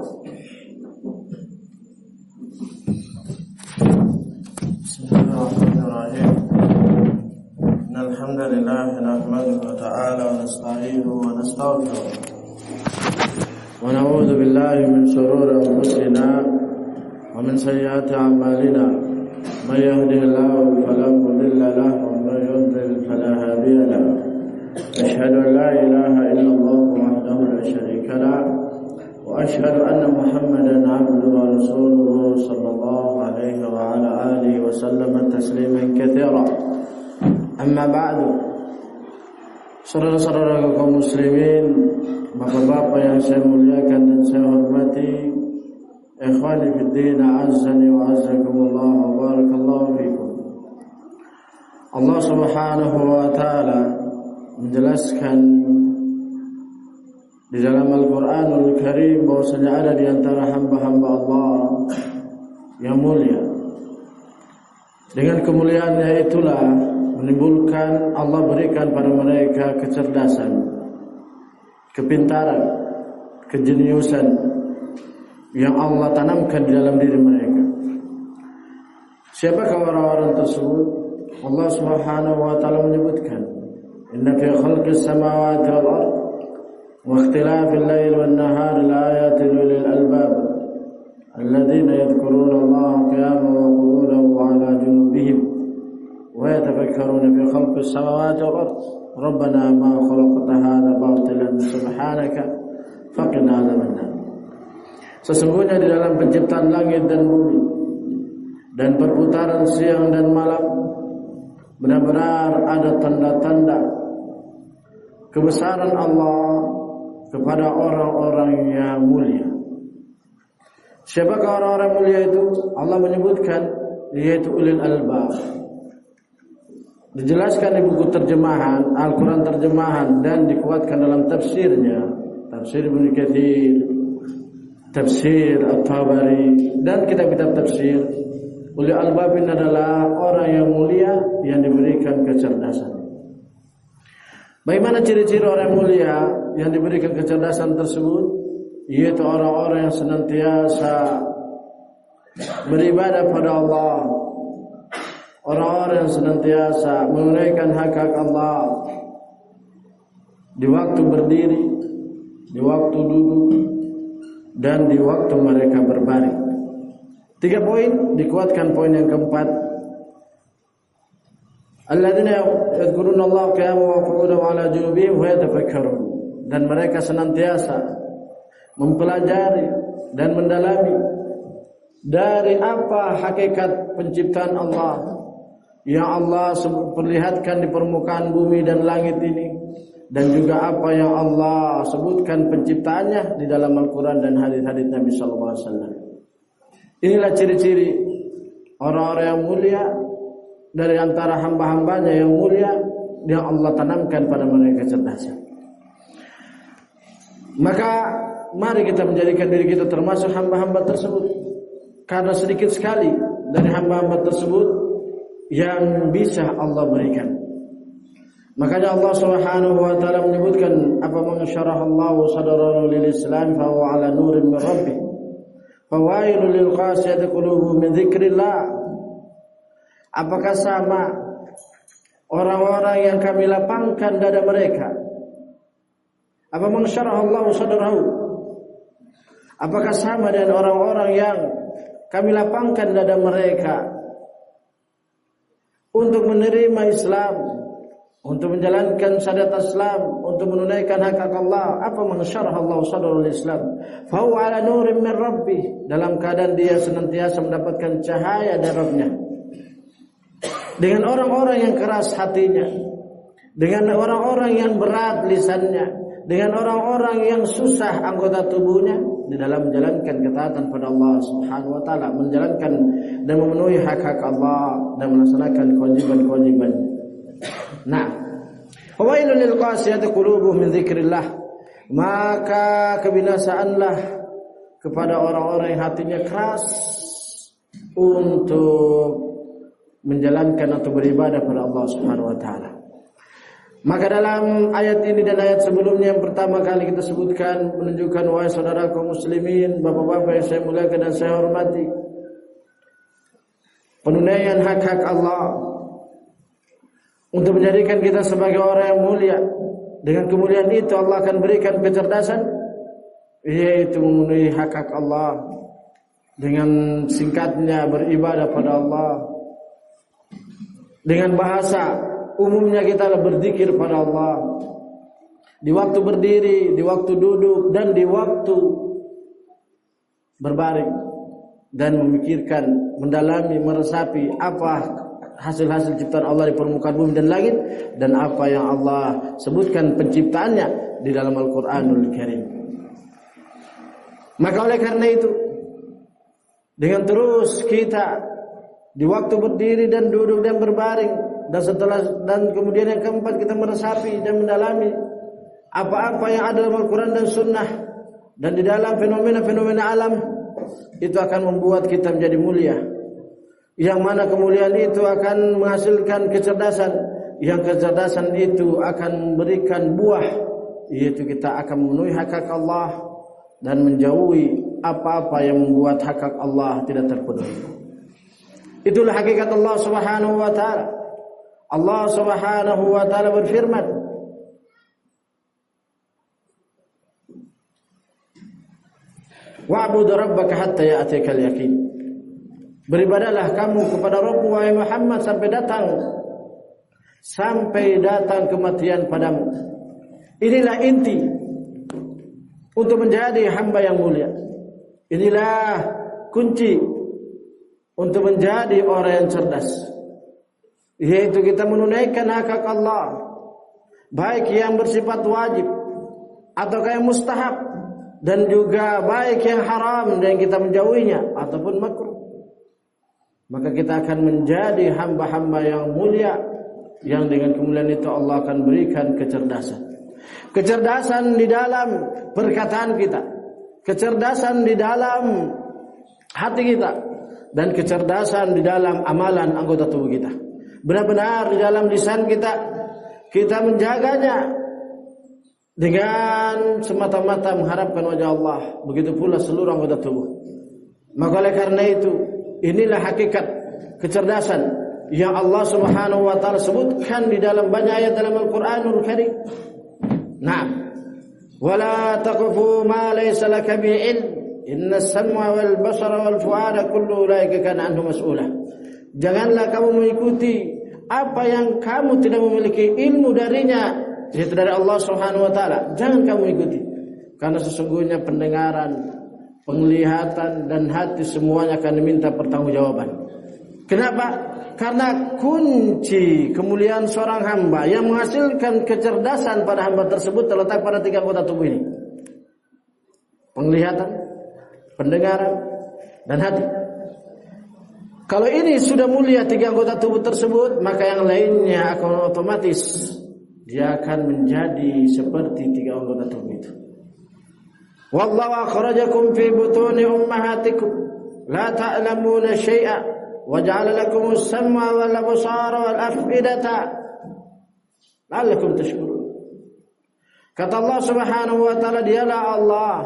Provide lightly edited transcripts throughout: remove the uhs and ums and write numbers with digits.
Bismillahirrahmanirrahim. Innal hamdalillah nahmaduhu ta'ala wa nasta'inuhu wa nastaghfiruh. Wa na'udzu billahi min shururi anfusina wa min sayyiati a'malina. May yahdihillahu fala mudilla lahu wa may yudlil fala hadiya lahu. Ashhadu an la ilaha illallah wahdahu la sharika lahu wa ashhadu anna Muhammadan 'abduhu wa rasuluhu sallallahu alaihi wa ala alihi wa sallama tasliman katsira. Amma ba'du. Saudara-saudara kaum muslimin, bapak-bapak yang saya muliakan dan saya hormati, ikhwani fid din, azzani wa azzakumullah wa barakallahu fikum. Allah Subhanahu wa taala menjelaskan di dalam Al-Qur'anul Karim bahwasanya ada di antara hamba-hamba Allah yang mulia. Dengan kemuliaannya itulah menimbulkan, Allah berikan pada mereka kecerdasan, kepintaran, kejeniusan yang Allah tanamkan di dalam diri mereka. Siapakah orang-orang tersebut? Allah Subhanahu wa taala menyebutkan, "Inna fi khalqis samawati wal ardh wa ikhtilafil laili wan nahari laayatin lil albab alladzina yadhkuruna Allaha qiyaman wa qu'udan wa 'ala junubihim wa yatafakkaruna fi khalqis samawati wal ardh rabbana ma khalaqta hadza batilan subhanaka faqina 'adzabannar." Sesungguhnya di dalam penciptaan langit dan bumi dan perputaran siang dan malam benar-benar ada tanda-tanda kebesaran Allah kepada orang-orang yang mulia. Siapakah orang-orang mulia itu? Allah menyebutkan yaitu ulil albab. Dijelaskan di buku terjemahan Al-Quran terjemahan dan dikuatkan dalam tafsirnya, tafsir Ibnu Katsir, tafsir At-Tabari dan kitab-kitab tafsir. Ulil albab ini adalah orang yang mulia yang diberikan kecerdasan. Bagaimana ciri-ciri orang mulia yang diberikan kecerdasan tersebut? Yaitu orang-orang yang senantiasa beribadah pada Allah, orang-orang yang senantiasa menunaikan hak-hak Allah di waktu berdiri, di waktu duduk, dan di waktu mereka berbaring. 3 poin, dikuatkan poin yang keempat. Alladzina yadhkuruna Allaha qiyaman wa qu'udan wa 'ala junubihim wa yatafakkarun. Dan mereka senantiasa mempelajari dan mendalami dari apa hakikat penciptaan Allah yang Allah perlihatkan di permukaan bumi dan langit ini, dan juga apa yang Allah sebutkan penciptaannya di dalam Al-Quran dan hadis-hadis Nabi sallallahu alaihi wasallam. Inilah ciri-ciri orang-orang yang mulia dari antara hamba-hambanya yang mulia yang Allah tanamkan pada mereka kecerdasan. Maka mari kita menjadikan diri kita termasuk hamba-hamba tersebut, karena sedikit sekali dari hamba-hamba tersebut yang bisa Allah berikan. Makanya Allah Subhanahu wa taala menyebutkan, apa man syarahallahu sadrahu lil Islam fa huwa 'ala nurin min rabbih fawailul lil qasiyati qulubuhum min dzikrillah. Apakah sama orang-orang yang kami lapangkan dada mereka? Apa man syarahallahu sadrahu? Apakah sama dengan orang-orang yang kami lapangkan dada mereka untuk menerima Islam, untuk menjalankan syariat Islam, untuk menunaikan hak Allah? Apa man syarahallahu sadrahu Islam fa huwa 'ala nurin min rabbih, dalam keadaan dia senantiasa mendapatkan cahaya dari Rabb-Nya. Dengan orang-orang yang keras hatinya, dengan orang-orang yang berat lisannya, dengan orang-orang yang susah anggota tubuhnya di dalam menjalankan ketaatan pada Allah Subhanahu wa taala, menjalankan dan memenuhi hak-hak Allah dan melaksanakan kewajiban-kewajiban. Nah, fawailul lil qasiyati qulubuhum min dzikrillah, maka kebinasaanlah kepada orang-orang yang hatinya keras untuk menjalankan atau beribadah pada Allah Subhanahu wa taala. Maka dalam ayat ini dan ayat sebelumnya yang pertama kali kita sebutkan menunjukkan wahai saudara kaum muslimin, bapak-bapak yang saya muliakan dan saya hormati, penunaian hak-hak Allah untuk menjadikan kita sebagai orang yang mulia. Dengan kemuliaan itu Allah akan berikan kecerdasan, yaitu memenuhi hak-hak Allah dengan singkatnya beribadah pada Allah. Dengan bahasa umumnya kita berzikir pada Allah di waktu berdiri, di waktu duduk, dan di waktu berbaring, dan memikirkan, mendalami, meresapi apa hasil-hasil ciptaan Allah di permukaan bumi dan langit, dan apa yang Allah sebutkan penciptaannya di dalam Al-Quranul Karim. Maka oleh karena itu, dengan terus kita di waktu berdiri dan duduk dan berbaring, dan kemudian yang keempat kita meresapi dan mendalami apa-apa yang ada dalam Al-Quran dan Sunnah dan di dalam fenomena-fenomena alam, itu akan membuat kita menjadi mulia. Yang mana kemuliaan itu akan menghasilkan kecerdasan, yang kecerdasan itu akan memberikan buah, yaitu kita akan memenuhi hak-hak Allah dan menjauhi apa-apa yang membuat hak-hak Allah tidak terpenuhi. Itulah hakikat Allah Subhanahu wa taala. Allah Subhanahu wa taala berfirman, "Wa'bud rabbaka hatta ya'tiyakal yaqin." Beribadahlah kamu kepada Rabbmu wahai Muhammad sampai datang kematian padamu. Inilah inti untuk menjadi hamba yang mulia. Inilah kunci untuk menjadi orang yang cerdas, yaitu kita menunaikan hak Allah, baik yang bersifat wajib ataukah yang mustahab, dan juga baik yang haram dan kita menjauhinya ataupun makruh. Maka kita akan menjadi hamba-hamba yang mulia, yang dengan kemuliaan itu Allah akan berikan kecerdasan. Kecerdasan di dalam perkataan kita, kecerdasan di dalam hati kita, dan kecerdasan di dalam amalan anggota tubuh kita. Benar-benar di dalam lisan kita menjaganya dengan semata-mata mengharapkan wajah Allah. Begitu pula seluruh anggota tubuh. Maka oleh karena itu, inilah hakikat kecerdasan yang Allah Subhanahu wa taala sebutkan di dalam banyak ayat dalam Al-Qur'anul Karim. Naam. Wala taqfu ma laysa laka bihi ilm. Inna as-sam'a wal basara wal fu'ada kullu ulaika kana anhu mas'ula. Janganlah kamu mengikuti apa yang kamu tidak memiliki ilmu darinya, yaitu dari Allah Subhanahu wa taala. Jangan kamu ikuti, karena sesungguhnya pendengaran, penglihatan dan hati semuanya akan diminta pertanggungjawaban. Kenapa? Karena kunci kemuliaan seorang hamba yang menghasilkan kecerdasan pada hamba tersebut terletak pada 3 anggota tubuh ini. Penglihatan, pendengaran, dan hati. Kalau ini sudah mulia 3 anggota tubuh tersebut, maka yang lainnya akan otomatis dia akan menjadi seperti 3 anggota tubuh itu. Wallahu akhrajakum fi butuni ummahatikum la ta'lamuna syai'a wa ja'ala lakumus sam'a wal absara wal af'idata la'allakum tashkurun. Kata Allah Subhanahu wa taala, dialah Allah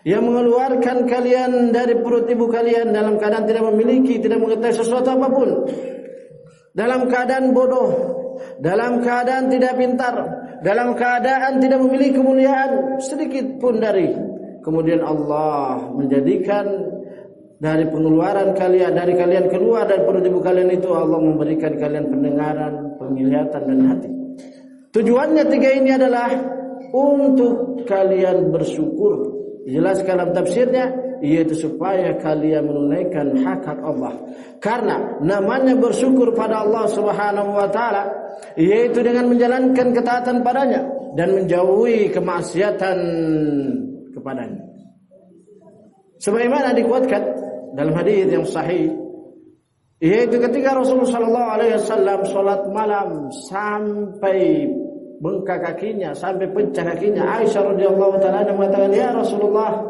yang mengeluarkan kalian dari perut ibu kalian dalam keadaan tidak memiliki, tidak mengetahui sesuatu apapun, dalam keadaan bodoh, dalam keadaan tidak pintar, dalam keadaan tidak memiliki kemuliaan sedikit pun dari. Kemudian Allah menjadikan dari pengeluaran kalian, dari kalian keluar dari perut ibu kalian itu, Allah memberikan kalian pendengaran, penglihatan dan hati. Tujuannya 3 ini adalah untuk kalian bersyukur. Jelas dalam tafsirnya, yaitu supaya kalian menunaikan hak-hak Allah. Karena namanya bersyukur pada Allah Subhanahu wa taala, yaitu dengan menjalankan ketaatan padanya dan menjauhi kemaksiatan kepadanya. Sebagaimana dikuatkan dalam hadis yang sahih, yaitu ketika Rasulullah sallallahu alaihi wasallam salat malam sampai bengkak kakinya, sampai pecah kakinya, Aisyah radhiyallahu taala mengatakan, "Ya Rasulullah,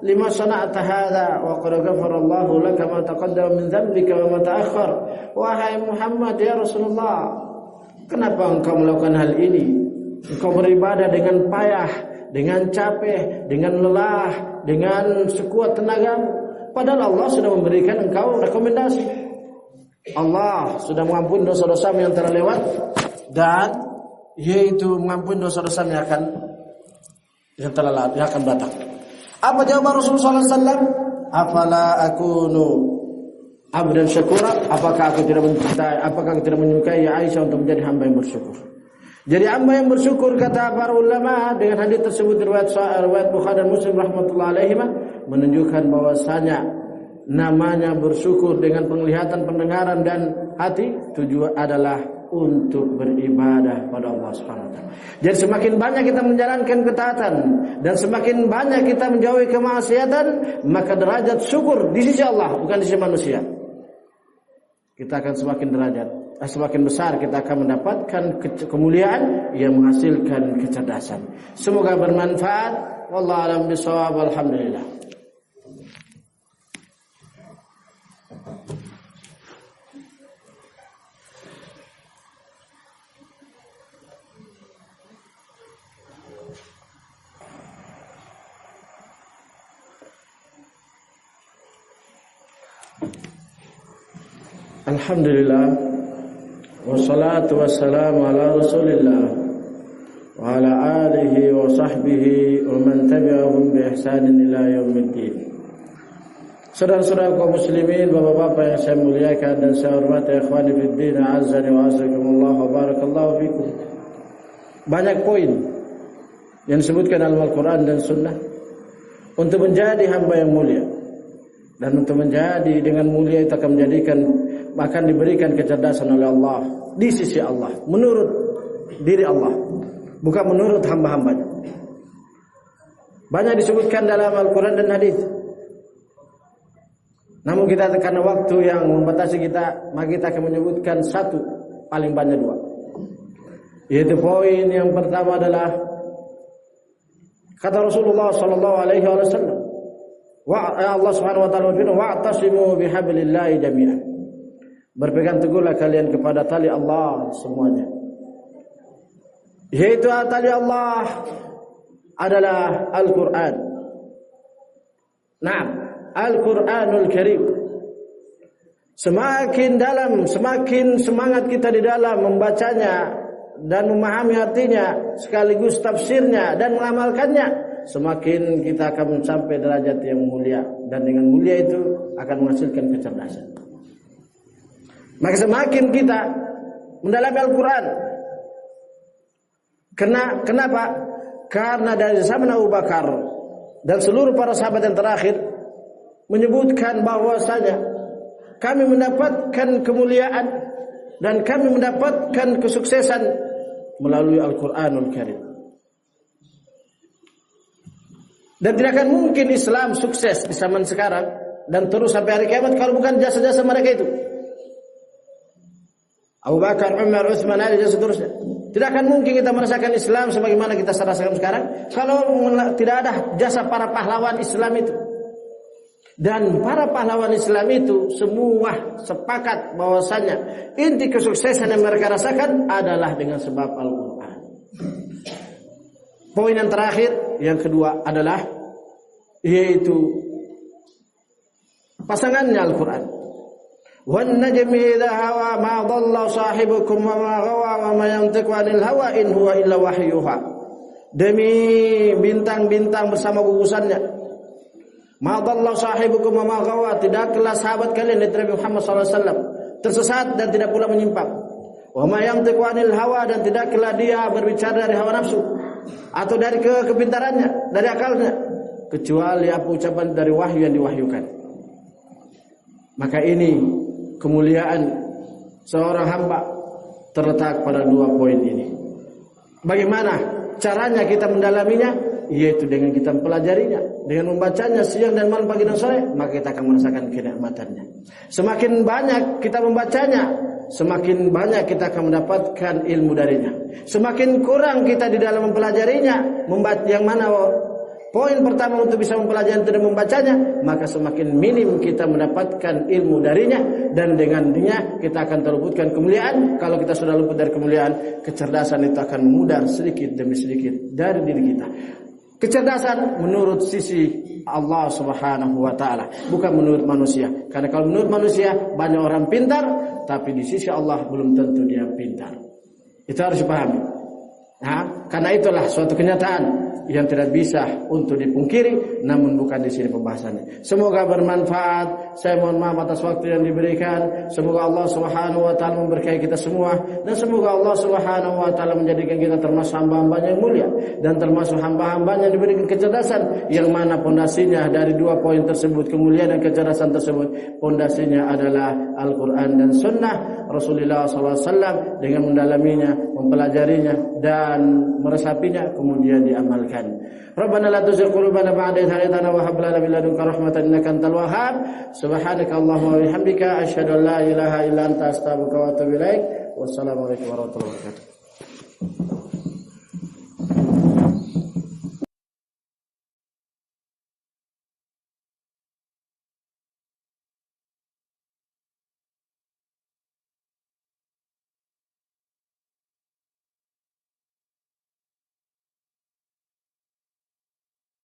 lima sana'ta hadza wa qad ghafara Allahu laka ma taqaddama min dhanbika wa ma ta'akhkhar." Wahai Muhammad, ya Rasulullah, Kenapa engkau melakukan hal ini? Engkau beribadah dengan payah, dengan capek, dengan lelah, dengan sekuat tenaga. Padahal Allah sudah memberikan engkau rekomendasi. Allah sudah mengampuni dosa-dosa yang telah lewat, dan yaitu mengampuni dosa-dosa yang akan datang. Apa jawaban Rasulullah SAW? Afala akunu abdan syakura? Apakah aku tidak menyukai Aisyah untuk menjadi hamba yang bersyukur? Jadi hamba yang bersyukur, kata para ulama, dengan hadis tersebut riwayat Bukhari dan Muslim rahmatullahi alaihima, menunjukkan bahwasanya namanya bersyukur dengan penglihatan, pendengaran dan hati, tujuan adalah untuk beribadah pada Allah Subhanahu wa taala. Jadi semakin banyak kita menjalankan ketaatan dan semakin banyak kita menjauhi kemaksiatan, maka derajat syukur di sisi Allah, bukan di sisi manusia, kita akan semakin besar, kita akan mendapatkan kemuliaan yang menghasilkan kecerdasan. Semoga bermanfaat. Wallahu a'lam bishawab. Alhamdulillah. Alhamdulillah, wassalatu wassalamu ala Rasulillah wa ala alihi wa sahbihi wa man tabi'ahum bi ihsanin ila yaumiddin. Saudara-saudara kaum muslimin, bapak-bapak yang saya muliakan dan saya hormati, ikhwani fid din, azzani wa azzakumullah wa barakallahu fikum. Banyak poin yang disebutkan dalam Al-Qur'an dan Sunnah untuk menjadi hamba yang mulia. Dan untuk menjadi dengan mulia itu akan diberikan kecerdasan oleh Allah di sisi Allah, menurut diri Allah, bukan menurut hamba-hambanya. Banyak disebutkan dalam Al-Quran dan hadis. Namun kita karena waktu yang membatasi kita, maka kita akan menyebutkan satu, paling banyak dua. Yaitu poin yang pertama adalah kata Rasulullah sallallahu alaihi wasallam, Allah Subhanahu wa taala berfirman, "Wa'tasimu bihablillahi jami'an." Berpegang teguhlah kalian kepada tali Allah semuanya. Yaitu tali Allah adalah Al-Qur'an. Naam, Al-Qur'anul Karim. Semakin dalam, semakin semangat kita di dalam membacanya dan memahami artinya, sekaligus tafsirnya dan mengamalkannya, semakin kita akan mencapai derajat yang mulia, dan dengan mulia itu akan menghasilkan kecerdasan. Maka semakin kita mendalami Al-Quran, kenapa? Karena dari zaman Abu Bakar dan seluruh para sahabat yang terakhir menyebutkan bahwasanya kami mendapatkan kemuliaan dan kami mendapatkan kesuksesan melalui Al-Quranul Karim. Dan tidak akan mungkin Islam sukses di zaman sekarang dan terus sampai hari kiamat kalau bukan jasa-jasa mereka itu. Abu Bakar, Umar, Utsman, Ali dan seterusnya. Tidak akan mungkin kita merasakan Islam sebagaimana kita rasakan sekarang kalau tidak ada jasa para pahlawan Islam itu. Dan para pahlawan Islam itu semua sepakat bahwasanya inti kesuksesan yang mereka rasakan adalah dengan sebab Al-Quran. Poin yang terakhir, yang kedua adalah yaitu pasangannya Al-Quran. Wan najmi idza hawa ma dhalla sahibukum wa ma ghawa wa ma yantiqu 'anil hawa in huwa illa wahyuha. Demi bintang-bintang bersama gugusannya. Ma dhalla sahibukum wa ma ghawa, tidaklah sahabat kalian Nabi Muhammad SAW tersesat dan tidak pula menyimpang. Wa ma yantiqu 'anil hawa, dan tidaklah dia berbicara dari hawa nafsu atau dari kepintarannya, dari akalnya, kecuali apa ucapan dari wahyu yang diwahyukan. Maka ini kemuliaan seorang hamba terletak pada dua poin ini. Bagaimana caranya kita mendalaminya? Yaitu dengan kita mempelajarinya, dengan membacanya siang dan malam, pagi dan sore, maka kita akan merasakan kenikmatannya. Semakin banyak kita membacanya, semakin banyak kita akan mendapatkan ilmu darinya. Semakin kurang kita di dalam mempelajarinya, membaca yang mana Poin pertama untuk bisa mempelajari dan membacanya, maka semakin minim kita mendapatkan ilmu darinya, dan dengannya kita akan terluputkan kemuliaan. Kalau kita sudah luput dari kemuliaan, kecerdasan itu akan memudar sedikit demi sedikit dari diri kita. Kecerdasan menurut sisi Allah Subhanahu wa taala, bukan menurut manusia. Karena kalau menurut manusia banyak orang pintar, tapi di sisi Allah belum tentu dia pintar. Itu harus dipahami. Nah, karena itulah suatu kenyataan yang tidak bisa untuk dipungkiri, namun bukan di sini pembahasannya. Semoga bermanfaat. Saya mohon maaf atas waktu yang diberikan. Semoga Allah Subhanahu wa taala memberkahi kita semua, dan semoga Allah Subhanahu wa taala menjadikan kita termasuk hamba-hambanya yang mulia, dan termasuk hamba-hambanya yang diberikan kecerdasan, yang mana pondasinya dari dua poin tersebut, kemuliaan dan kecerdasan tersebut, pondasinya adalah Al-Qur'an dan Sunnah Rasulullah SAW, dengan mendalaminya, mempelajarinya dan meresapinya, kemudian diamalkan. Rabbana la tuzigh qulubana ba'da idh hadaytana wa hab lana min ladunka rahmatan innaka antal wahhab. Subhanaka Allahumma wa bihamdika asyhadu an la ilaha illa anta astaghfiruka wa atubu ilaik. Wassalamu alaikum warahmatullahi wabarakatuh.